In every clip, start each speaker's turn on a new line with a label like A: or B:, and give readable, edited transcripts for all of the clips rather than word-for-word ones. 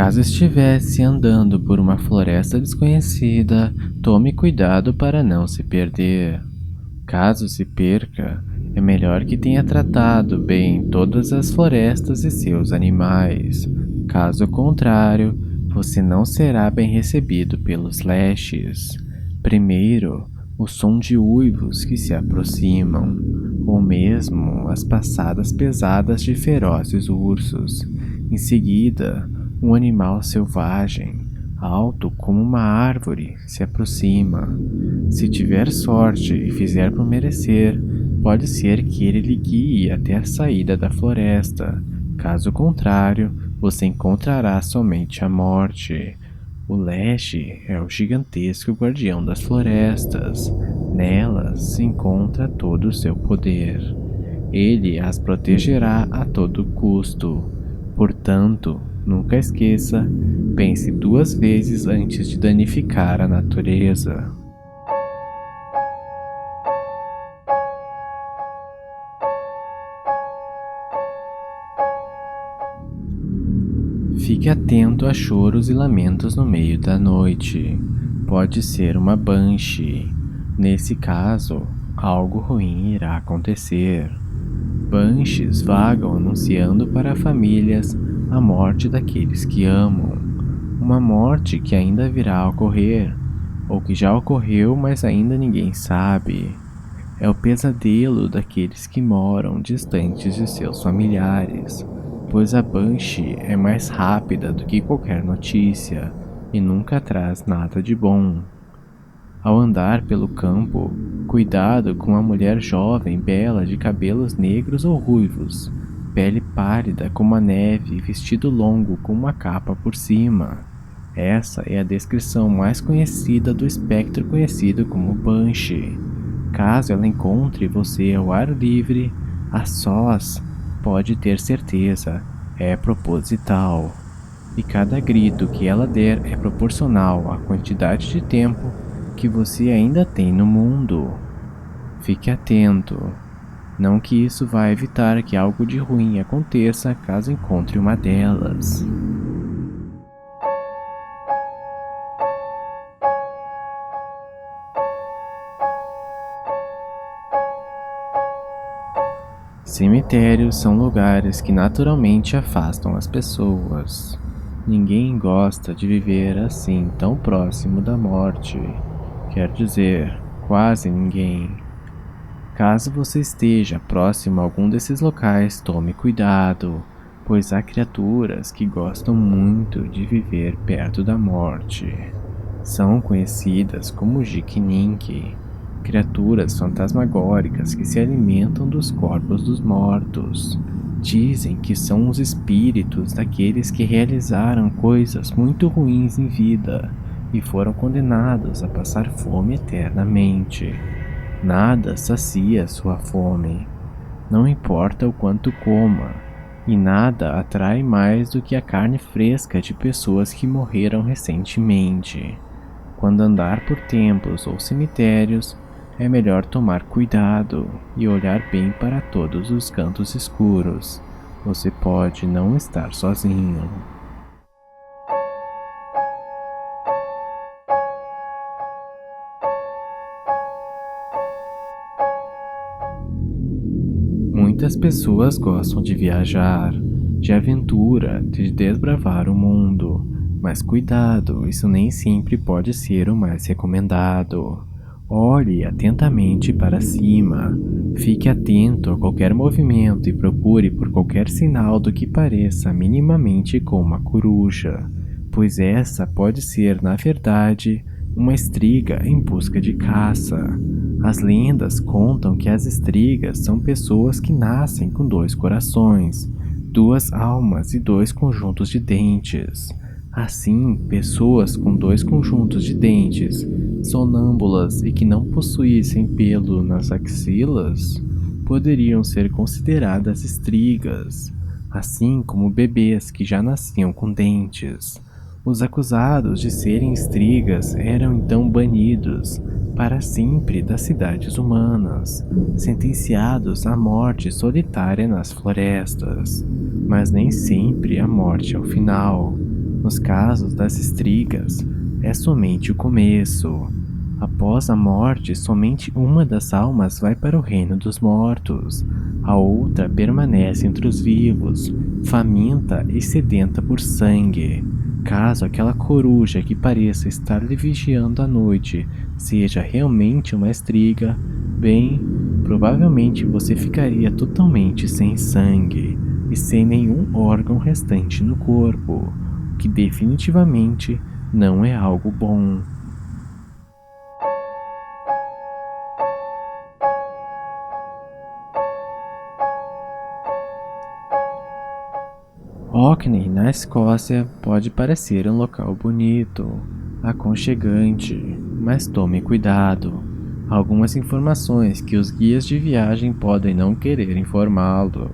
A: Caso estivesse andando por uma floresta desconhecida, tome cuidado para não se perder. Caso se perca, é melhor que tenha tratado bem todas as florestas e seus animais. Caso contrário, você não será bem recebido pelos Leshes. Primeiro, o som de uivos que se aproximam, ou mesmo as passadas pesadas de ferozes ursos. Em seguida, um animal selvagem, alto como uma árvore, se aproxima. Se tiver sorte e fizer por merecer, pode ser que ele lhe guie até a saída da floresta. Caso contrário, você encontrará somente a morte. O Leste é o gigantesco guardião das florestas. Nelas se encontra todo o seu poder. Ele as protegerá a todo custo. Portanto, nunca esqueça, pense duas vezes antes de danificar a natureza. Fique atento a choros e lamentos no meio da noite. Pode ser uma banshee. Nesse caso, algo ruim irá acontecer. Banshees vagam anunciando para famílias a morte daqueles que amam. Uma morte que ainda virá a ocorrer, ou que já ocorreu, mas ainda ninguém sabe. É o pesadelo daqueles que moram distantes de seus familiares, pois a Banshee é mais rápida do que qualquer notícia e nunca traz nada de bom. Ao andar pelo campo, cuidado com a mulher jovem bela de cabelos negros ou ruivos, pele pálida como a neve e vestido longo com uma capa por cima. Essa é a descrição mais conhecida do espectro conhecido como Banshee. Caso ela encontre você ao ar livre, a sós, pode ter certeza, é proposital. E cada grito que ela der é proporcional à quantidade de tempo que você ainda tem no mundo. Fique atento. Não que isso vá evitar que algo de ruim aconteça caso encontre uma delas. Cemitérios são lugares que naturalmente afastam as pessoas. Ninguém gosta de viver assim tão próximo da morte. Quer dizer, quase ninguém. Caso você esteja próximo a algum desses locais, tome cuidado, pois há criaturas que gostam muito de viver perto da morte. São conhecidas como Jikininki, criaturas fantasmagóricas que se alimentam dos corpos dos mortos. Dizem que são os espíritos daqueles que realizaram coisas muito ruins em vida e foram condenados a passar fome eternamente. Nada sacia sua fome, não importa o quanto coma, e nada atrai mais do que a carne fresca de pessoas que morreram recentemente. Quando andar por templos ou cemitérios, é melhor tomar cuidado e olhar bem para todos os cantos escuros. Você pode não estar sozinho. Muitas pessoas gostam de viajar, de aventura, de desbravar o mundo, mas cuidado, isso nem sempre pode ser o mais recomendado. Olhe atentamente para cima, fique atento a qualquer movimento e procure por qualquer sinal do que pareça minimamente com uma coruja, pois essa pode ser, na verdade, uma estriga em busca de caça. As lendas contam que as estrigas são pessoas que nascem com dois corações, duas almas e dois conjuntos de dentes. Assim, pessoas com dois conjuntos de dentes, sonâmbulas e que não possuíssem pelo nas axilas, poderiam ser consideradas estrigas, assim como bebês que já nasciam com dentes. Os acusados de serem estrigas eram então banidos para sempre das cidades humanas, sentenciados à morte solitária nas florestas. Mas nem sempre a morte é o final. Nos casos das estrigas, é somente o começo. Após a morte, somente uma das almas vai para o reino dos mortos. A outra permanece entre os vivos, faminta e sedenta por sangue. Caso aquela coruja que pareça estar lhe vigiando à noite seja realmente uma estriga, bem, provavelmente você ficaria totalmente sem sangue e sem nenhum órgão restante no corpo, o que definitivamente não é algo bom. Orkney, na Escócia, pode parecer um local bonito, aconchegante, mas tome cuidado. Algumas informações que os guias de viagem podem não querer informá-lo,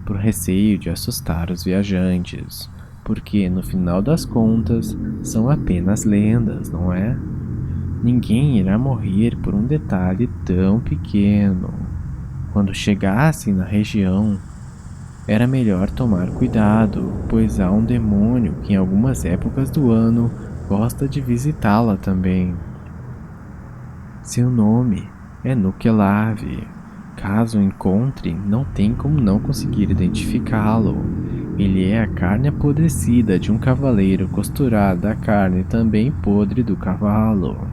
A: por receio de assustar os viajantes, porque no final das contas são apenas lendas, não é? Ninguém irá morrer por um detalhe tão pequeno. Quando chegassem na região, era melhor tomar cuidado, pois há um demônio que em algumas épocas do ano gosta de visitá-la também. Seu nome é Nukelave. Caso o encontre, não tem como não conseguir identificá-lo. Ele é a carne apodrecida de um cavaleiro costurada à carne também podre do cavalo.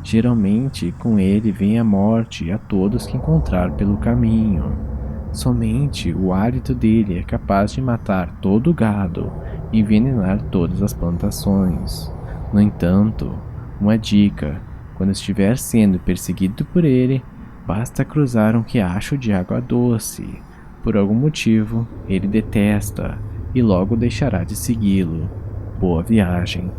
A: Geralmente, com ele vem a morte a todos que encontrar pelo caminho. Somente o hálito dele é capaz de matar todo o gado e envenenar todas as plantações. No entanto, uma dica: quando estiver sendo perseguido por ele, basta cruzar um riacho de água doce. Por algum motivo, ele detesta e logo deixará de segui-lo. Boa viagem.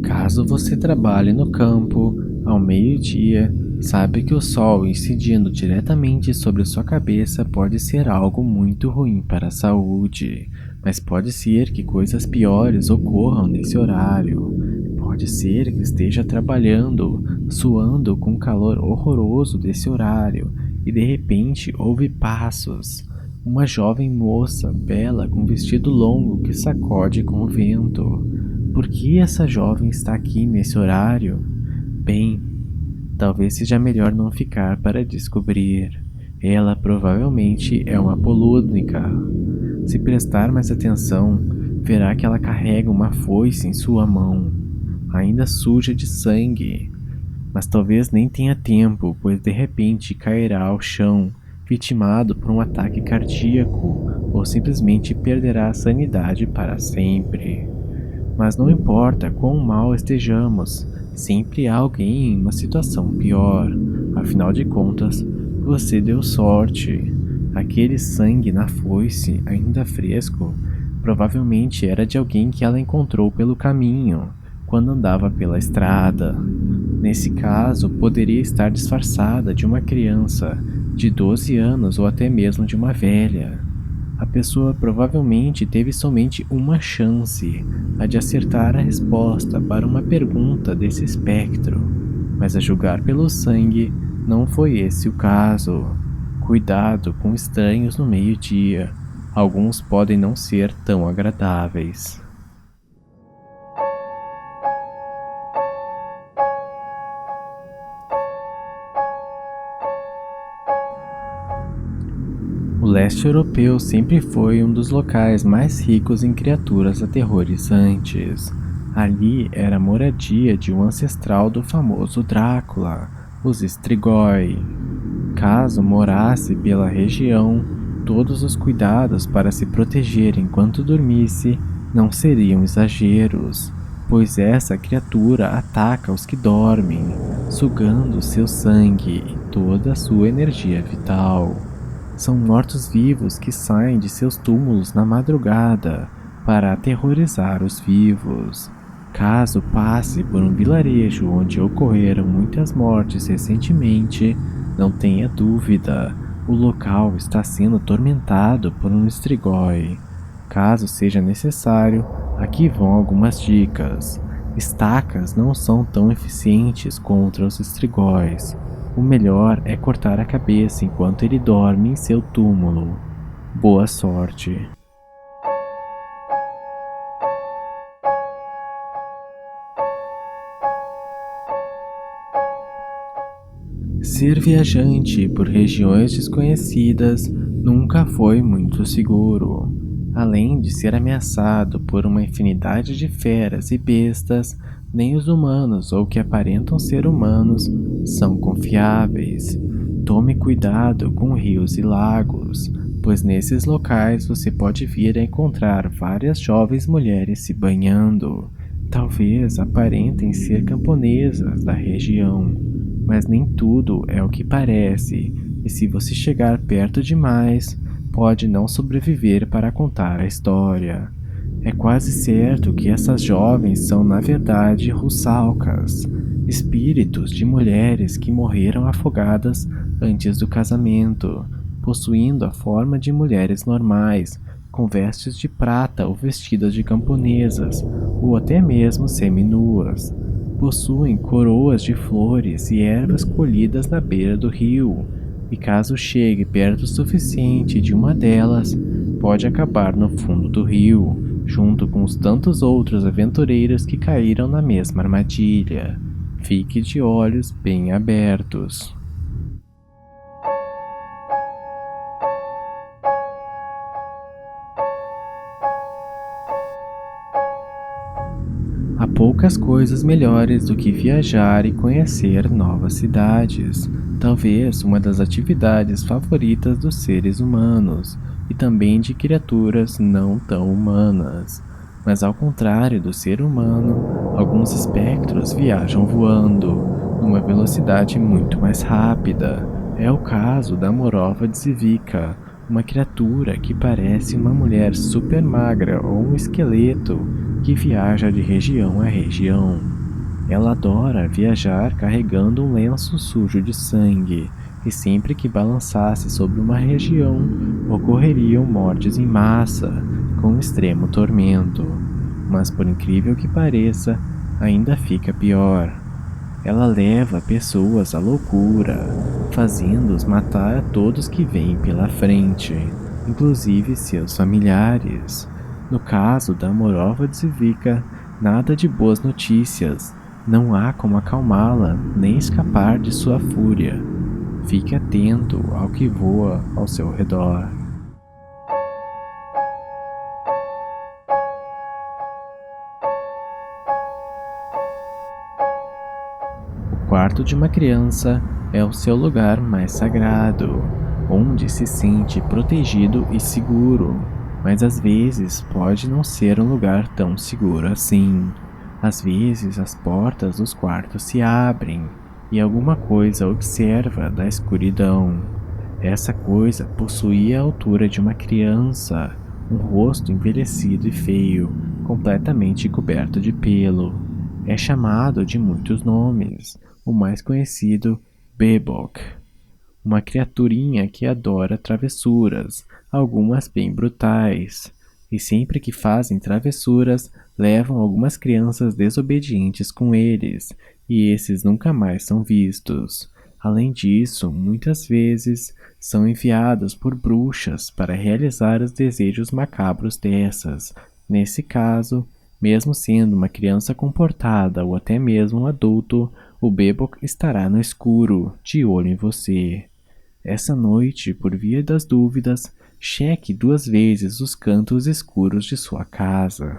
A: Caso você trabalhe no campo, ao meio-dia, saiba que o sol incidindo diretamente sobre sua cabeça pode ser algo muito ruim para a saúde, mas pode ser que coisas piores ocorram nesse horário. Pode ser que esteja trabalhando, suando com o calor horroroso desse horário, e de repente ouve passos. Uma jovem moça bela com vestido longo que sacode com o vento. Por que essa jovem está aqui nesse horário? Bem, talvez seja melhor não ficar para descobrir. Ela provavelmente é uma polúdnica. Se prestar mais atenção, verá que ela carrega uma foice em sua mão, ainda suja de sangue. Mas talvez nem tenha tempo, pois de repente cairá ao chão, vitimado por um ataque cardíaco, ou simplesmente perderá a sanidade para sempre. Mas não importa quão mal estejamos, sempre há alguém em uma situação pior. Afinal de contas, você deu sorte. Aquele sangue na foice, ainda fresco, provavelmente era de alguém que ela encontrou pelo caminho, quando andava pela estrada. Nesse caso, poderia estar disfarçada de uma criança de 12 anos ou até mesmo de uma velha. A pessoa provavelmente teve somente uma chance, a de acertar a resposta para uma pergunta desse espectro, mas a julgar pelo sangue, não foi esse o caso. Cuidado com estranhos no meio-dia, alguns podem não ser tão agradáveis. O leste europeu sempre foi um dos locais mais ricos em criaturas aterrorizantes. Ali era a moradia de um ancestral do famoso Drácula, os Strigoi. Caso morasse pela região, todos os cuidados para se proteger enquanto dormisse não seriam exageros, pois essa criatura ataca os que dormem, sugando seu sangue e toda a sua energia vital. São mortos-vivos que saem de seus túmulos na madrugada para aterrorizar os vivos. Caso passe por um vilarejo onde ocorreram muitas mortes recentemente, não tenha dúvida, o local está sendo atormentado por um Strigoi. Caso seja necessário, aqui vão algumas dicas. Estacas não são tão eficientes contra os Strigóis. O melhor é cortar a cabeça enquanto ele dorme em seu túmulo. Boa sorte! Ser viajante por regiões desconhecidas nunca foi muito seguro. Além de ser ameaçado por uma infinidade de feras e bestas, nem os humanos ou que aparentam ser humanos são confiáveis. Tome cuidado com rios e lagos, pois nesses locais você pode vir a encontrar várias jovens mulheres se banhando. Talvez aparentem ser camponesas da região, mas nem tudo é o que parece, e se você chegar perto demais, pode não sobreviver para contar a história. É quase certo que essas jovens são, na verdade, russalcas, espíritos de mulheres que morreram afogadas antes do casamento, possuindo a forma de mulheres normais, com vestes de prata ou vestidas de camponesas, ou até mesmo seminuas. Possuem coroas de flores e ervas colhidas na beira do rio, e caso chegue perto o suficiente de uma delas, pode acabar no fundo do rio, junto com os tantos outros aventureiros que caíram na mesma armadilha. Fique de olhos bem abertos. Há poucas coisas melhores do que viajar e conhecer novas cidades. Talvez uma das atividades favoritas dos seres humanos e também de criaturas não tão humanas. Mas ao contrário do ser humano, alguns espectros viajam voando numa velocidade muito mais rápida. É o caso da Morova de Zivica, uma criatura que parece uma mulher super magra ou um esqueleto que viaja de região a região. Ela adora viajar carregando um lenço sujo de sangue, e sempre que balançasse sobre uma região, ocorreriam mortes em massa, com extremo tormento. Mas por incrível que pareça, ainda fica pior. Ela leva pessoas à loucura, fazendo-os matar a todos que vêm pela frente, inclusive seus familiares. No caso da Morova de Zivica, nada de boas notícias. Não há como acalmá-la nem escapar de sua fúria. Fique atento ao que voa ao seu redor. O quarto de uma criança é o seu lugar mais sagrado, onde se sente protegido e seguro, mas às vezes pode não ser um lugar tão seguro assim. Às vezes as portas dos quartos se abrem e alguma coisa observa da escuridão. Essa coisa possuía a altura de uma criança, um rosto envelhecido e feio, completamente coberto de pelo. É chamado de muitos nomes, o mais conhecido, Bebok, uma criaturinha que adora travessuras, algumas bem brutais, e sempre que fazem travessuras, levam algumas crianças desobedientes com eles, e esses nunca mais são vistos. Além disso, muitas vezes são enviados por bruxas para realizar os desejos macabros dessas. Nesse caso, mesmo sendo uma criança comportada ou até mesmo um adulto, o Bebok estará no escuro, de olho em você. Essa noite, por via das dúvidas, cheque 2 vezes os cantos escuros de sua casa.